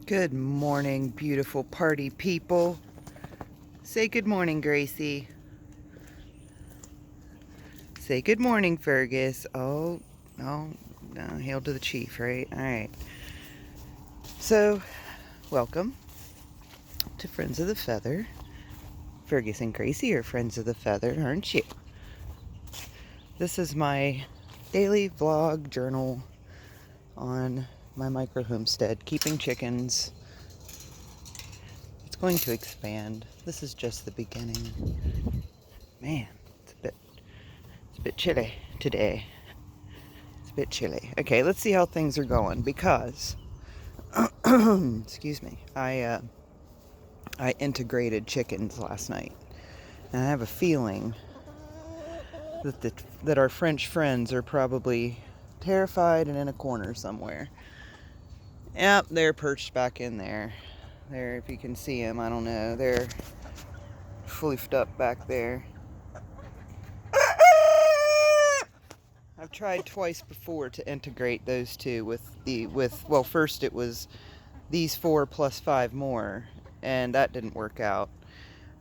Good morning, beautiful party people. Say good morning, Gracie. Say good morning, Fergus. Oh, no, hail to the chief, right? All right. So, welcome to Friends of the Feather. Fergus and Gracie are Friends of the Feather, aren't you? This is my daily vlog journal on my micro homestead, keeping chickens. It's going to expand. This is just the beginning. Man, it's a bit chilly today. It's a bit chilly. Okay, let's see how things are going because, excuse me, I integrated chickens last night, and I have a feeling that our French friends are probably terrified and in a corner somewhere. Yep, they're perched back in there. There, if you can see them, I don't know. They're floofed up back there. I've tried twice before to integrate those two well, first it was these 4 plus 5 more, and that didn't work out.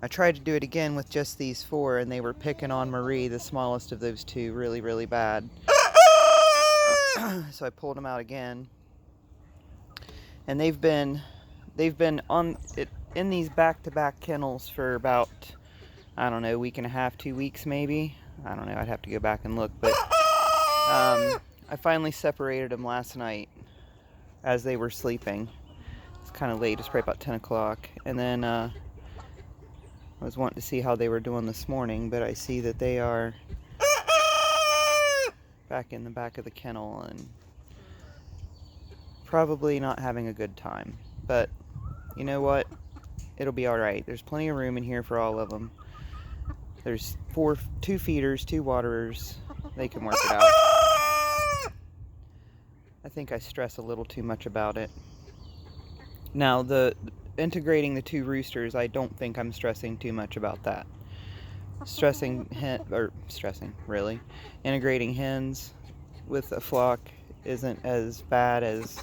I tried to do it again with just these 4, and they were picking on Marie, the smallest of those two, really, really bad. So I pulled them out again, and they've been on it in these back-to-back kennels for about, I don't know, a week and a half, 2 weeks maybe. I don't know, I'd have to go back and look, but I finally separated them last night as they were sleeping. It's kind of late, it's probably about 10 o'clock. And then I was wanting to see how they were doing this morning, but I see that they are back in the back of the kennel and probably not having a good time. But you know what? It'll be alright. There's plenty of room in here for all of them. There's 2 feeders, 2 waterers. They can work it out. I think I stress a little too much about it. Now, integrating the 2 roosters, I don't think I'm stressing too much about that. Integrating hens with a flock isn't as bad as,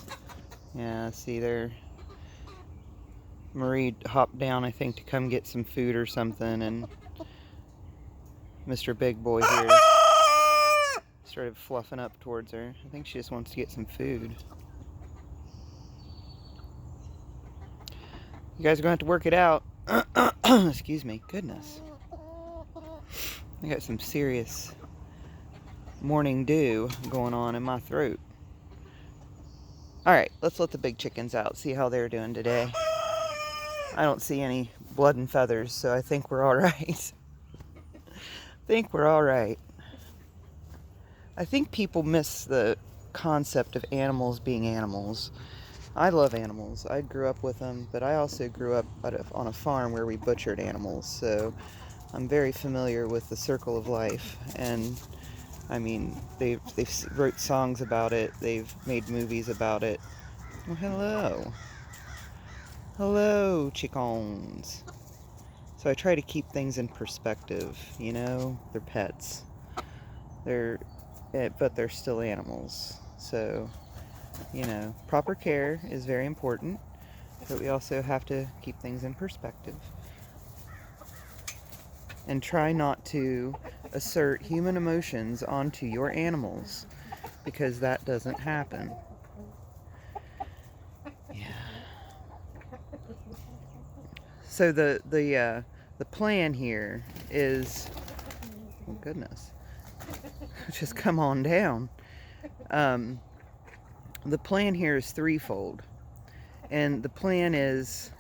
yeah, see there. Marie hopped down, I think, to come get some food or something, and Mr. Big Boy here started fluffing up towards her. I think she just wants to get some food. You guys are going to have to work it out. Excuse me. Goodness. I got some serious morning dew going on in my throat. Alright, let's let the big chickens out, see how they're doing today. I don't see any blood and feathers, so I think we're alright. I think people miss the concept of animals being animals. I love animals. I grew up with them, but I also grew up on a farm where we butchered animals, so I'm very familiar with the circle of life. And I mean, they've wrote songs about it. They've made movies about it. Well, hello, chickens. So I try to keep things in perspective. You know, they're pets. But they're still animals. So, you know, proper care is very important, but we also have to keep things in perspective. And try not to assert human emotions onto your animals, because that doesn't happen. Yeah. So the plan here is, oh goodness, just come on down. The plan here is threefold, and the plan is,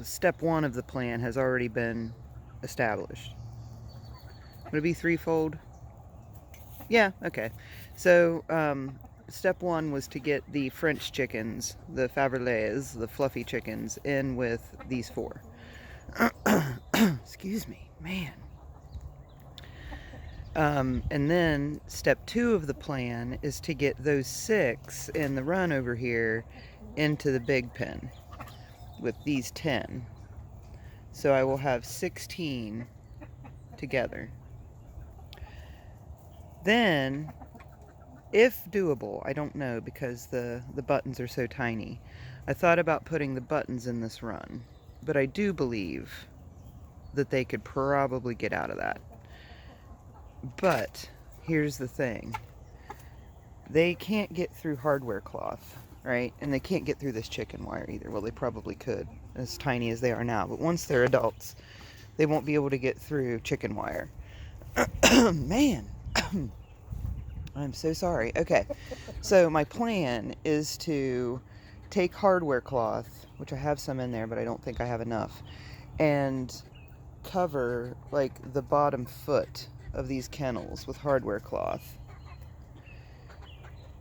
step 1 of the plan has already been established. Would it be threefold? Yeah, okay. So, step 1 was to get the French chickens, the faverolles, the fluffy chickens, in with these 4. Excuse me, man. And then step 2 of the plan is to get those 6 in the run over here into the big pen with these 10. So I will have 16 together. Then, if doable, I don't know because the buttons are so tiny, I thought about putting the buttons in this run, but I do believe that they could probably get out of that. But here's the thing. They can't get through hardware cloth, right? And they can't get through this chicken wire either. Well, they probably could, as tiny as they are now. But once they're adults, they won't be able to get through chicken wire. Man, I'm so sorry. Okay, so my plan is to take hardware cloth, which I have some in there, but I don't think I have enough, and cover like the bottom foot of these kennels with hardware cloth.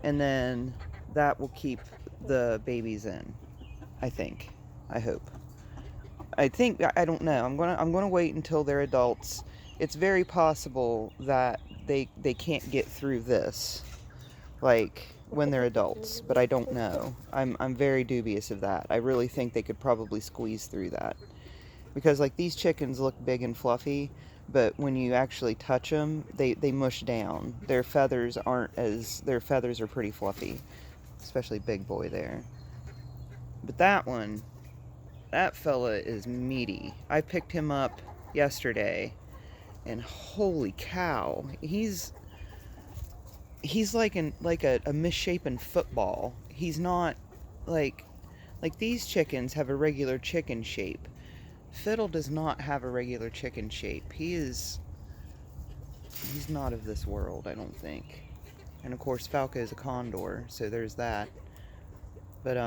And then that will keep the babies in, I think. I hope. I don't know. I'm gonna wait until they're adults. It's very possible that they can't get through this, like when they're adults, but I don't know. I'm very dubious of that. I really think they could probably squeeze through that, because like these chickens look big and fluffy, but when you actually touch them, they mush down. Their feathers are pretty fluffy, especially Big Boy there. But that fella is meaty. I picked him up yesterday, and holy cow, he's like a misshapen football. He's not like these chickens have a regular chicken shape. Fiddle does not have a regular chicken shape. He's not of this world, I don't think. And of course Falco is a Condor, so there's that. But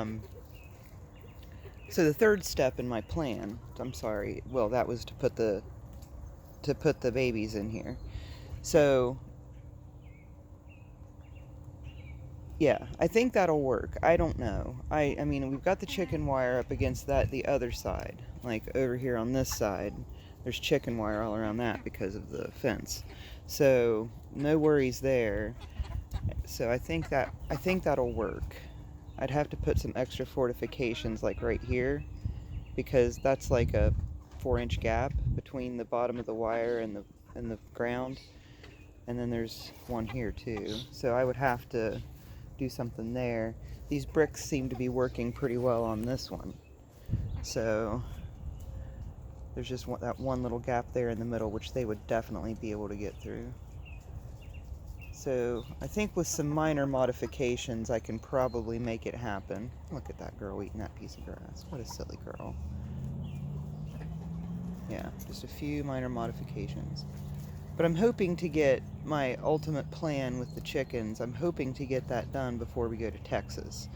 so the third step in my plan, that was to put the babies in here. So yeah, I think that'll work. I don't know. I mean, we've got the chicken wire up against the other side. Like over here on this side, there's chicken wire all around that because of the fence. So no worries there. So I think that'll work. I'd have to put some extra fortifications like right here, because that's like a 4-inch gap between the bottom of the wire and the ground. And then there's one here too. So I would have to do something there. These bricks seem to be working pretty well on this one. So there's just that one little gap there in the middle, which they would definitely be able to get through. So I think with some minor modifications, I can probably make it happen. Look at that girl eating that piece of grass. What a silly girl. Yeah, just a few minor modifications. But I'm hoping to get my ultimate plan with the chickens. I'm hoping to get that done before we go to Texas,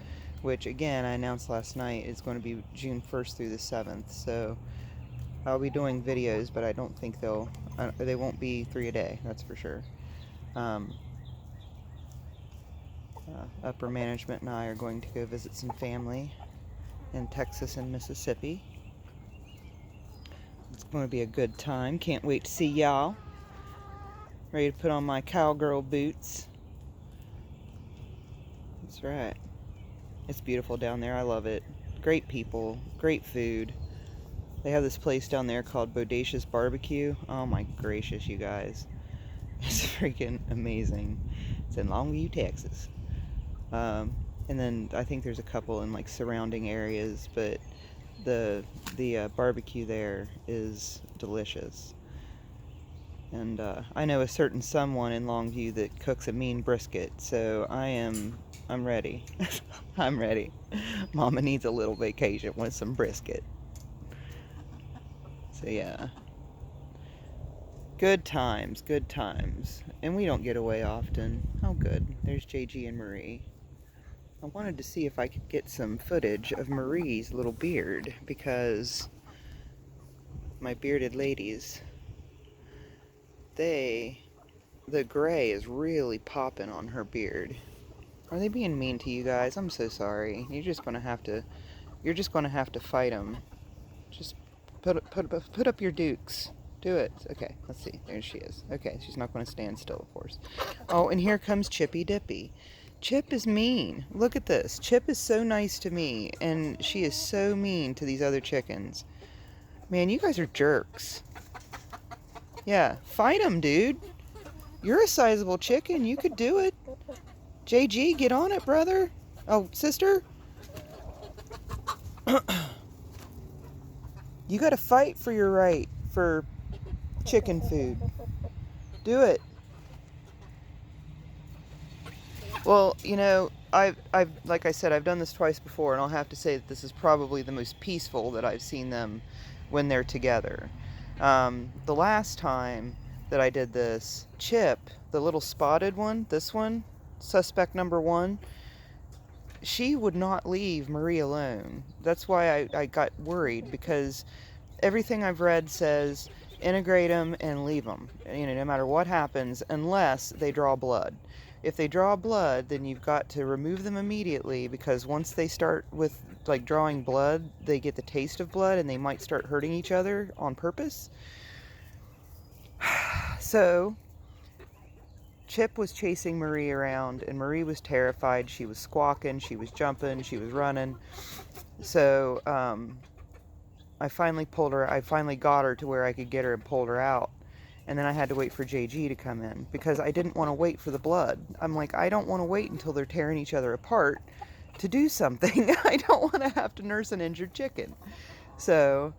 which again, I announced last night, is going to be June 1st through the 7th. So I'll be doing videos, but I don't think they won't be 3 a day, that's for sure. Upper management and I are going to go visit some family in Texas and Mississippi. It's going to be a good time. Can't wait to see y'all. Ready to put on my cowgirl boots. That's right. It's beautiful down there. I love it. Great people. Great food. They have this place down there called Bodacious Barbecue. Oh my gracious, you guys. It's freaking amazing. It's in Longview, Texas. And then I think there's a couple in like surrounding areas, but the barbecue there is delicious. And I know a certain someone in Longview that cooks a mean brisket, so I'm ready. I'm ready. Mama needs a little vacation with some brisket. So yeah. Good times, good times. And we don't get away often. Oh good, there's JG and Marie. I wanted to see if I could get some footage of Marie's little beard, because my bearded ladies, the gray is really popping on her beard. Are they being mean to you guys? I'm so sorry. You're just gonna have to fight them. Just put up your dukes. Do it. Okay, let's see. There she is. Okay, she's not going to stand still, of course. Oh, and here comes Chippy Dippy. Chip is mean. Look at this. Chip is so nice to me, and she is so mean to these other chickens. Man, you guys are jerks. Yeah, fight them, dude. You're a sizable chicken. You could do it. JG, get on it, brother. Oh, sister. You gotta fight for your right for chicken food. Do it. Well, you know, I've like I said, I've done this twice before, and I'll have to say that this is probably the most peaceful that I've seen them when they're together. The last time that I did this, Chip, the little spotted one, this one, suspect number 1, she would not leave Marie alone. That's why I got worried, because everything I've read says integrate them and leave them, you know, no matter what happens, unless they draw blood. If they draw blood, then you've got to remove them immediately, because once they start with like drawing blood, they get the taste of blood and they might start hurting each other on purpose. So Chip was chasing Marie around, and Marie was terrified. She was squawking, she was jumping, she was running. So I finally got her to where I could get her and pulled her out. And then I had to wait for JG to come in, because I didn't want to wait for the blood. I'm like, I don't want to wait until they're tearing each other apart to do something. I don't want to have to nurse an injured chicken. So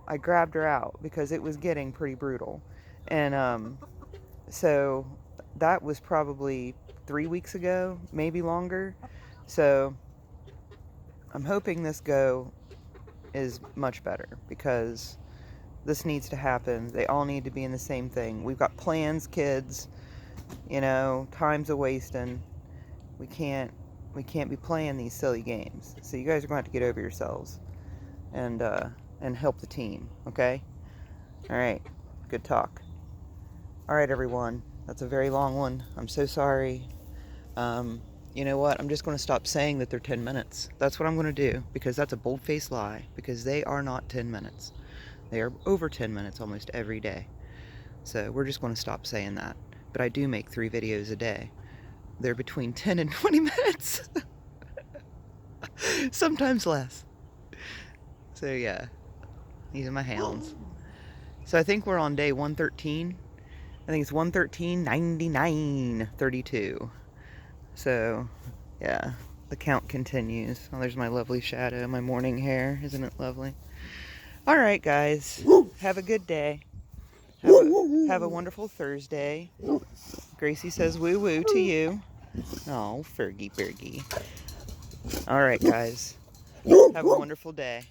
I grabbed her out, because it was getting pretty brutal. And so that was probably 3 weeks ago, maybe longer. So I'm hoping this go is much better, because this needs to happen. They all need to be in the same thing. We've got plans, kids. You know, time's a wasting. We can't be playing these silly games. So you guys are going to have to get over yourselves and help the team, okay? All right. Good talk. All right, everyone. That's a very long one. I'm so sorry. You know what? I'm just going to stop saying that they're 10 minutes. That's what I'm going to do, because that's a bold-faced lie, because they are not 10 minutes. They are over 10 minutes almost every day. So we're just going to stop saying that. But I do make 3 videos a day. They're between 10 and 20 minutes. Sometimes less. So yeah, these are my hounds. So I think we're on day 113. I think it's 113, 99, 32. So yeah, the count continues. Oh, there's my lovely shadow, my morning hair. Isn't it lovely? All right, guys. Have a good day. Have a wonderful Thursday. Gracie says woo woo to you. Oh, Fergie Bergie. All right, guys. Have a wonderful day.